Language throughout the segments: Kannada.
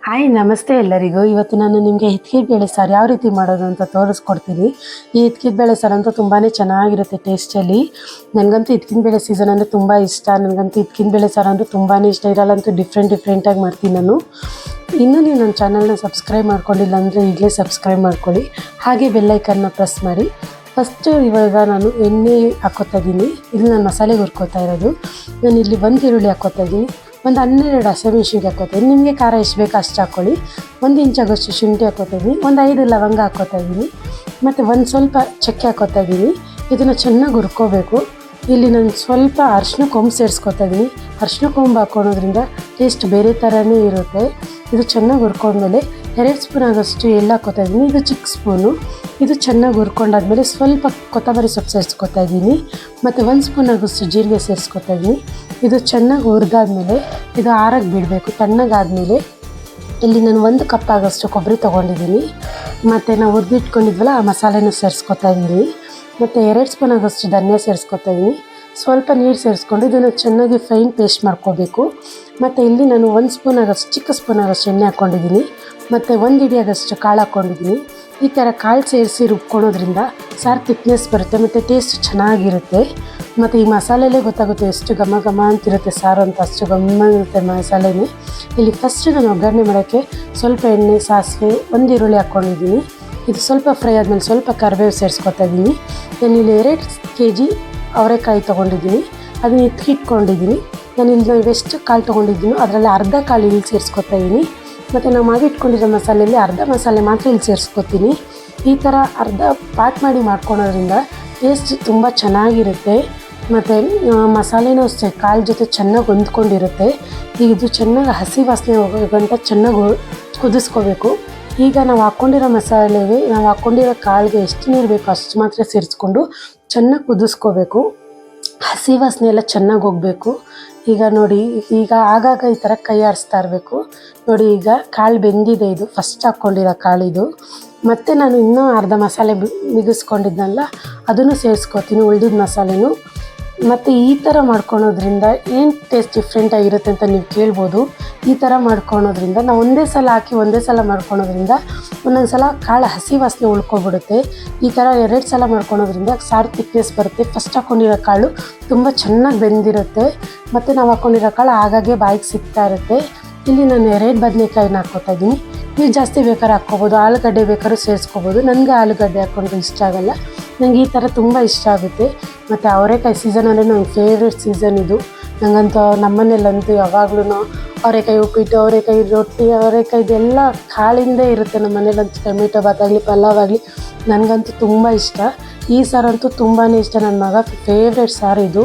ಹಾಯ್ ನಮಸ್ತೆ ಎಲ್ಲರಿಗೂ. ಇವತ್ತು ನಾನು ನಿಮಗೆ ಹಿತ್ಕಿದ ಬೇಳೆ ಸಾರು ಯಾವ ರೀತಿ ಮಾಡೋದು ಅಂತ ತೋರಿಸ್ಕೊಡ್ತೀನಿ. ಈ ಹಿತ್ಕಿದ ಬೇಳೆ ಸಾರು ಅಂತೂ ತುಂಬಾ ಚೆನ್ನಾಗಿರುತ್ತೆ ಟೇಸ್ಟಲ್ಲಿ. ನನಗಂತೂ ಹಿತ್ಕಿನ ಬೇಳೆ ಸೀಸನ್ ಅಂದರೆ ತುಂಬ ಇಷ್ಟ. ನನಗಂತೂ ಹಿತ್ಕಿನ ಬೇಳೆ ಸಾರು ಅಂದರೆ ತುಂಬಾ ಇಷ್ಟ. ಇದರಲ್ಲಂತೂ ಡಿಫ್ರೆಂಟಾಗಿ ಮಾಡ್ತೀನಿ ನಾನು. ಇನ್ನೂ ನೀವು ನನ್ನ ಚಾನಲ್ನ ಸಬ್ಸ್ಕ್ರೈಬ್ ಮಾಡ್ಕೊಂಡಿಲ್ಲ ಅಂದರೆ ಈಗಲೇ ಸಬ್ಸ್ಕ್ರೈಬ್ ಮಾಡ್ಕೊಳ್ಳಿ. ಹಾಗೆ ಬೆಲ್ಲೈಕನ್ನ ಪ್ರೆಸ್ ಮಾಡಿ. ಫಸ್ಟು ಇವಾಗ ನಾನು ಎಣ್ಣೆ ಹಾಕ್ಕೋತಾ ಇದ್ದೀನಿ. ಇಲ್ಲಿ ನಾನು ಮಸಾಲೆಗೆ ಹುರ್ಕೋತಾ ಇರೋದು. ನಾನು ಇಲ್ಲಿ 1 ಈರುಳ್ಳಿ ಹಾಕ್ಕೋತಾ ಇದ್ದೀನಿ, ಒಂದು 12 ಹಸಿಮೆಣ್ಸಿನ್ಕಾಯಿ ಹಾಕ್ಕೋತಾ ಇದ್ದೀನಿ. ನಿಮಗೆ ಖಾರ ಎಷ್ಟು ಬೇಕು ಅಷ್ಟು ಹಾಕ್ಕೊಳ್ಳಿ. 1 ಇಂಚ್ ಆಗೋಷ್ಟು ಶುಂಠಿ ಹಾಕ್ಕೋತಾ ಇದ್ದೀನಿ, ಒಂದು 5 ಲವಂಗ ಹಾಕ್ಕೋತಾ ಇದ್ದೀನಿ, ಮತ್ತು ಒಂದು ಸ್ವಲ್ಪ ಚಕ್ಕೆ ಹಾಕ್ಕೋತಾ ಇದ್ದೀನಿ. ಇದನ್ನು ಚೆನ್ನಾಗಿ ಹುರ್ಕೋಬೇಕು. ಇಲ್ಲಿ ನಾನು ಸ್ವಲ್ಪ ಅರಿಶಿನ ಕೊಂಬು ಸೇರಿಸ್ಕೊತಾ ಇದ್ದೀನಿ. ಅರಿಶಿನ ಕೊಂಬು ಹಾಕ್ಕೊಳೋದ್ರಿಂದ ಟೇಸ್ಟ್ ಬೇರೆ ಥರನೇ ಇರುತ್ತೆ. ಇದು ಚೆನ್ನಾಗಿ ಹುರ್ಕೊಂಡ್ಮೇಲೆ 2 ಸ್ಪೂನ್ ಆಗೋಷ್ಟು ಎಳ್ಳು ಹಾಕ್ಕೋತಾ ಇದ್ದೀನಿ. ಇದು ಚಿಕ್ಕ ಸ್ಪೂನು. ಇದು ಚೆನ್ನಾಗಿ ಹುರ್ಕೊಂಡಾದ್ಮೇಲೆ ಸ್ವಲ್ಪ ಕೊತ್ತಂಬರಿ ಸೊಪ್ಪು ಸೇರಿಸ್ಕೊತಾ ಇದ್ದೀನಿ, ಮತ್ತು 1 ಸ್ಪೂನ್ ಆಗೋಷ್ಟು ಜೀರಿಗೆ ಸೇರಿಸ್ಕೊತಾ ಇದ್ದೀನಿ. ಇದು ಚೆನ್ನಾಗಿ ಹುರಿದಾದ್ಮೇಲೆ ಇದು ಆರಕ್ಕೆ ಬಿಡಬೇಕು. ತಣ್ಣಗಾದ್ಮೇಲೆ ಇಲ್ಲಿ ನಾನು 1 ಕಪ್ ಆಗೋಷ್ಟು ಕೊಬ್ಬರಿ ತೊಗೊಂಡಿದ್ದೀನಿ, ಮತ್ತು ನಾವು ಹುರಿದಿಟ್ಕೊಂಡಿದ್ವಲ್ಲ ಆ ಮಸಾಲೆನೂ ಸೇರಿಸ್ಕೊತಾ ಇದ್ದೀನಿ, ಮತ್ತು 2 ಸ್ಪೂನ್ ಆಗೋಷ್ಟು ಧನಿಯಾ ಸೇರಿಸ್ಕೊತಾ ಇದ್ದೀನಿ. ಸ್ವಲ್ಪ ನೀರು ಸೇರಿಸ್ಕೊಂಡು ಇದನ್ನು ಚೆನ್ನಾಗಿ ಫೈನ್ ಪೇಸ್ಟ್ ಮಾಡ್ಕೋಬೇಕು. ಮತ್ತು ಇಲ್ಲಿ ನಾನು 1 ಸ್ಪೂನ್ ಆಗೋಷ್ಟು ಚಿಕ್ಕ ಸ್ಪೂನ್ ಆಗೋಷ್ಟು ಎಣ್ಣೆ ಹಾಕ್ಕೊಂಡಿದ್ದೀನಿ, ಮತ್ತು 1 ಹಿಡಿ ಆಗೋಷ್ಟು ಕಾಳು ಹಾಕ್ಕೊಂಡಿದ್ದೀನಿ. ಈ ಥರ ಕಾಳು ಸೇರಿಸಿ ರುಬ್ಕೊಳ್ಳೋದ್ರಿಂದ ಸಾರು ತಿಕ್ನೆಸ್ ಬರುತ್ತೆ ಮತ್ತು ಟೇಸ್ಟ್ ಚೆನ್ನಾಗಿರುತ್ತೆ. ಮತ್ತು ಈ ಮಸಾಲೆಲೇ ಗೊತ್ತಾಗುತ್ತೆ ಎಷ್ಟು ಘಮ ಘಮ ಅಂತಿರುತ್ತೆ ಸಾರು ಅಂತ, ಅಷ್ಟು ಘಮ ಇರುತ್ತೆ ಮಸಾಲೆನೇ. ಇಲ್ಲಿ ಫಸ್ಟ್ ನಾನು ಒಗ್ಗರಣೆ ಮಾಡೋಕ್ಕೆ ಸ್ವಲ್ಪ ಎಣ್ಣೆ, ಸಾಸಿವೆ, 1 ಈರುಳ್ಳಿ ಹಾಕ್ಕೊಂಡಿದ್ದೀನಿ. ಇದು ಸ್ವಲ್ಪ ಫ್ರೈ ಆದಮೇಲೆ ಸ್ವಲ್ಪ ಕರಿಬೇವು ಸೇರಿಸ್ಕೊತಾ ಇದ್ದೀನಿ. ನಾನು ಇಲ್ಲಿ 2 kg ಅವರೆಕಾಯಿ ತೊಗೊಂಡಿದ್ದೀನಿ, ಅದನ್ನ ಎತ್ತಿಟ್ಕೊಂಡಿದ್ದೀನಿ. ನಾನು ಇಲ್ಲಿ ಎಷ್ಟು ಕಾಳು ತೊಗೊಂಡಿದ್ದೀನೋ ಅದರಲ್ಲಿ ಅರ್ಧ ಕಾಳು ಇಲ್ಲಿ ಸೇರಿಸ್ಕೊತಾ ಇದ್ದೀನಿ, ಮತ್ತು ನಾವು ಮಾಡಿಟ್ಕೊಂಡಿರೋ ಮಸಾಲೆಯಲ್ಲಿ ಅರ್ಧ ಮಸಾಲೆ ಮಾತ್ರ ಇಲ್ಲಿ ಸೇರಿಸ್ಕೊತೀನಿ. ಈ ಥರ ಅರ್ಧ ಪಾಟ್ ಮಾಡಿ ಮಾಡ್ಕೊಳೋದ್ರಿಂದ ಟೇಸ್ಟ್ ತುಂಬ ಚೆನ್ನಾಗಿರುತ್ತೆ. ಮತ್ತು ಮಸಾಲೆನೂ ಅಷ್ಟೇ ಕಾಳು ಜೊತೆ ಚೆನ್ನಾಗಿ ಹೊಂದ್ಕೊಂಡಿರುತ್ತೆ. ಈಗ ಇದು ಚೆನ್ನಾಗಿ ಹಸಿ ವಾಸನೆ ಹೋಗೋ ಗಂಟ ಚೆನ್ನಾಗಿ ಕುದಿಸ್ಕೋಬೇಕು. ಈಗ ನಾವು ಹಾಕ್ಕೊಂಡಿರೋ ಮಸಾಲೆಗೆ, ನಾವು ಹಾಕ್ಕೊಂಡಿರೋ ಕಾಳಿಗೆ ಎಷ್ಟು ನೀರು ಬೇಕೋ ಅಷ್ಟು ಮಾತ್ರ ಸೇರಿಸ್ಕೊಂಡು ಚೆನ್ನಾಗಿ ಕುದಿಸ್ಕೋಬೇಕು. ಹಸಿ ವಾಸನೆ ಎಲ್ಲ ಚೆನ್ನಾಗಿ ಹೋಗಬೇಕು. ಈಗ ನೋಡಿ, ಈಗ ಆಗಾಗ ಈ ಥರ ಕೈ ಆಡಿಸ್ತಾ ಇರಬೇಕು. ನೋಡಿ, ಈಗ ಕಾಳು ಬೆಂದಿದೆ. ಇದು ಫಸ್ಟ್ ಹಾಕ್ಕೊಂಡಿರೋ ಕಾಳಿದು. ಮತ್ತು ನಾನು ಇನ್ನೂ ಅರ್ಧ ಮಸಾಲೆ ಬಿಗಿಸ್ಕೊಂಡಿದ್ನಲ್ಲ ಅದನ್ನು ಸೇರಿಸ್ಕೊತೀನಿ, ಉಳಿದಿದ್ದ ಮಸಾಲೆನೂ. ಮತ್ತು ಈ ಥರ ಮಾಡ್ಕೊಳೋದ್ರಿಂದ ಏನು ಟೇಸ್ಟ್ ಡಿಫ್ರೆಂಟಾಗಿರುತ್ತೆ ಅಂತ ನೀವು ಕೇಳ್ಬೋದು. ಈ ಥರ ಮಾಡ್ಕೊಳೋದ್ರಿಂದ ನಾವು ಒಂದೇ ಸಲ ಹಾಕಿ ಒಂದೇ ಸಲ ಮಾಡ್ಕೊಳೋದ್ರಿಂದ ಒಂದೊಂದು ಸಲ ಕಾಳು ಹಸಿ ವಾಸನೆ ಉಳ್ಕೊಬಿಡುತ್ತೆ. ಈ ಥರ 2 ಸಲ ಮಾಡ್ಕೊಳೋದ್ರಿಂದ ಸಾರು ತಿಕ್ನೆಸ್ ಬರುತ್ತೆ. ಫಸ್ಟ್ ಹಾಕ್ಕೊಂಡಿರೋ ಕಾಳು ತುಂಬ ಚೆನ್ನಾಗಿ ಬೆಂದಿರುತ್ತೆ, ಮತ್ತು ನಾವು ಹಾಕ್ಕೊಂಡಿರೋ ಕಾಳು ಆಗಾಗ್ಗೆ ಬಾಯಿಗೆ ಸಿಗ್ತಾ ಇರುತ್ತೆ. ಇಲ್ಲಿ ನಾನು 2 ಬದನೆಕಾಯಿನ ಹಾಕ್ಕೋತಾ ಇದ್ದೀನಿ. ನೀವು ಜಾಸ್ತಿ ಬೇಕಾದ್ರೆ ಹಾಕ್ಕೋಬೋದು, ಆಲೂಗಡ್ಡೆ ಬೇಕಾದ್ರೂ ಸೇರಿಸ್ಕೋಬೋದು. ನನಗೆ ಆಲೂಗಡ್ಡೆ ಹಾಕ್ಕೊಂಡ್ರೆ ಇಷ್ಟ ಆಗೋಲ್ಲ, ನನಗೆ ಈ ಥರ ತುಂಬ ಇಷ್ಟ ಆಗುತ್ತೆ. ಮತ್ತು ಅವರೆಕಾಯಿ ಸೀಸನ್ ಅಂದರೆ ನನ್ನ ಫೇವ್ರೆಟ್ ಸೀಸನ್ ಇದು. ನನಗಂತೂ ನಮ್ಮನೇಲಂತೂ ಯಾವಾಗ್ಲೂ ಅವರೆಕಾಯಿ ಉಪ್ಪಿಟ್ಟು, ಅವರೆಕಾಯಿ ರೊಟ್ಟಿ, ಅವರೆಕಾಯಿದೆಲ್ಲ ಕಾಳಿಂದೇ ಇರುತ್ತೆ ನಮ್ಮ ಮನೇಲಂತೂ. ಟೊಮೆಟೊ ಬಾತ್ ಆಗಲಿ, ಪಲಾವ್ ಆಗಲಿ, ನನಗಂತೂ ತುಂಬ ಇಷ್ಟ. ಈ ಸಾರಂತೂ ತುಂಬಾ ಇಷ್ಟ. ನನ್ನ ಮಗ ಫೇವ್ರೆಟ್ ಸಾರು ಇದು.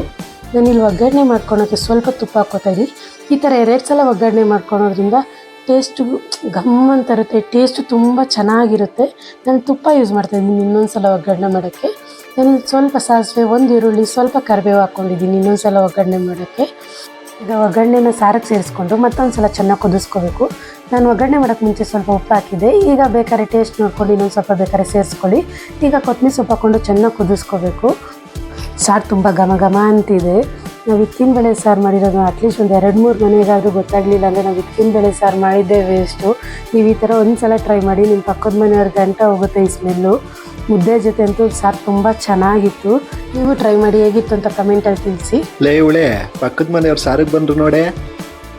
ನಾನಿಲ್ಲಿ ಒಗ್ಗರಣೆ ಮಾಡ್ಕೊಳೋಕ್ಕೆ ಸ್ವಲ್ಪ ತುಪ್ಪ ಹಾಕ್ಕೋತಾ ಇದ್ದೀನಿ. ಈ ಥರ 2 ಸಲ ಒಗ್ಗರಣೆ ಮಾಡ್ಕೊಳೋದ್ರಿಂದ ಟೇಸ್ಟು ಘಮ್ ಅಂತ ಇರುತ್ತೆ, ಟೇಸ್ಟು ತುಂಬ ಚೆನ್ನಾಗಿರುತ್ತೆ. ನಾನು ತುಪ್ಪ ಯೂಸ್ ಮಾಡ್ತಾಯಿದ್ದೀನಿ ಇನ್ನೊಂದು ಸಲ ಒಗ್ಗರಣೆ ಮಾಡೋಕ್ಕೆ. ನಾನು ಸ್ವಲ್ಪ ಸಾಸಿವೆ, 1 ಈರುಳ್ಳಿ, ಸ್ವಲ್ಪ ಕರಿಬೇವು ಹಾಕ್ಕೊಂಡಿದ್ದೀನಿ ಇನ್ನೊಂದು ಸಲ ಒಗ್ಗರಣೆ ಮಾಡೋಕ್ಕೆ. ಈಗ ಒಗ್ಗರಣೆನ ಸಾರಿಗೆ ಸೇರಿಸ್ಕೊಂಡು ಮತ್ತೊಂದು ಸಲ ಚೆನ್ನಾಗಿ ಕುದಿಸ್ಕೋಬೇಕು. ನಾನು ಒಗ್ಗರಣೆ ಮಾಡೋಕ್ಕೆ ಮುಂಚೆ ಸ್ವಲ್ಪ ಉಪ್ಪು ಹಾಕಿದ್ದೆ. ಈಗ ಬೇಕಾದ್ರೆ ಟೇಸ್ಟ್ ನೋಡ್ಕೊಂಡು ಇನ್ನೊಂದು ಸ್ವಲ್ಪ ಬೇಕಾದ್ರೆ ಸೇರಿಸ್ಕೊಳ್ಳಿ. ಈಗ ಕೊತ್ತಂಬರಿ ಸೊಪ್ಪು ಹಾಕ್ಕೊಂಡು ಚೆನ್ನಾಗಿ ಕುದಿಸ್ಕೋಬೇಕು. ಸಾರು ತುಂಬ ಘಮ ಘಮ ಅಂತಿದೆ. ನಾವು ಹಿತ್ಕಿನ ಬೇಳೆ ಸಾರು ಮಾಡಿರೋದು ಅಟ್ಲೀಸ್ಟ್ ಒಂದು 2-3 ಮನೆಗಾದರೂ ಗೊತ್ತಾಗಲಿಲ್ಲ ಅಂದರೆ ನಾವು ಹಿತ್ಕಿನ ಬೇಳೆ ಸಾರು ಮಾಡಿದ್ದೇ ವೇಸ್ಟು. ನೀವು ಈ ಥರ ಒಂದು ಸಲ ಟ್ರೈ ಮಾಡಿ, ನಿಮ್ಮ ಪಕ್ಕದ ಮನೆಯವ್ರ ಗಂಟ ಹೋಗುತ್ತೆ ಈ ಸ್ಮೆಲ್ಲು. ಮುದ್ದೆ ಜೊತೆ ಅಂತೂ ಸಾರು ತುಂಬ ಚೆನ್ನಾಗಿತ್ತು. ನೀವು ಟ್ರೈ ಮಾಡಿ ಹೇಗಿತ್ತು ಅಂತ ಕಮೆಂಟಲ್ಲಿ ತಿಳಿಸಿ. ಲೇ ಇವಳೆ, ಪಕ್ಕದ ಮನೆಯವ್ರು ಸಾರಿಗೆ ಬಂದರು ನೋಡೆ.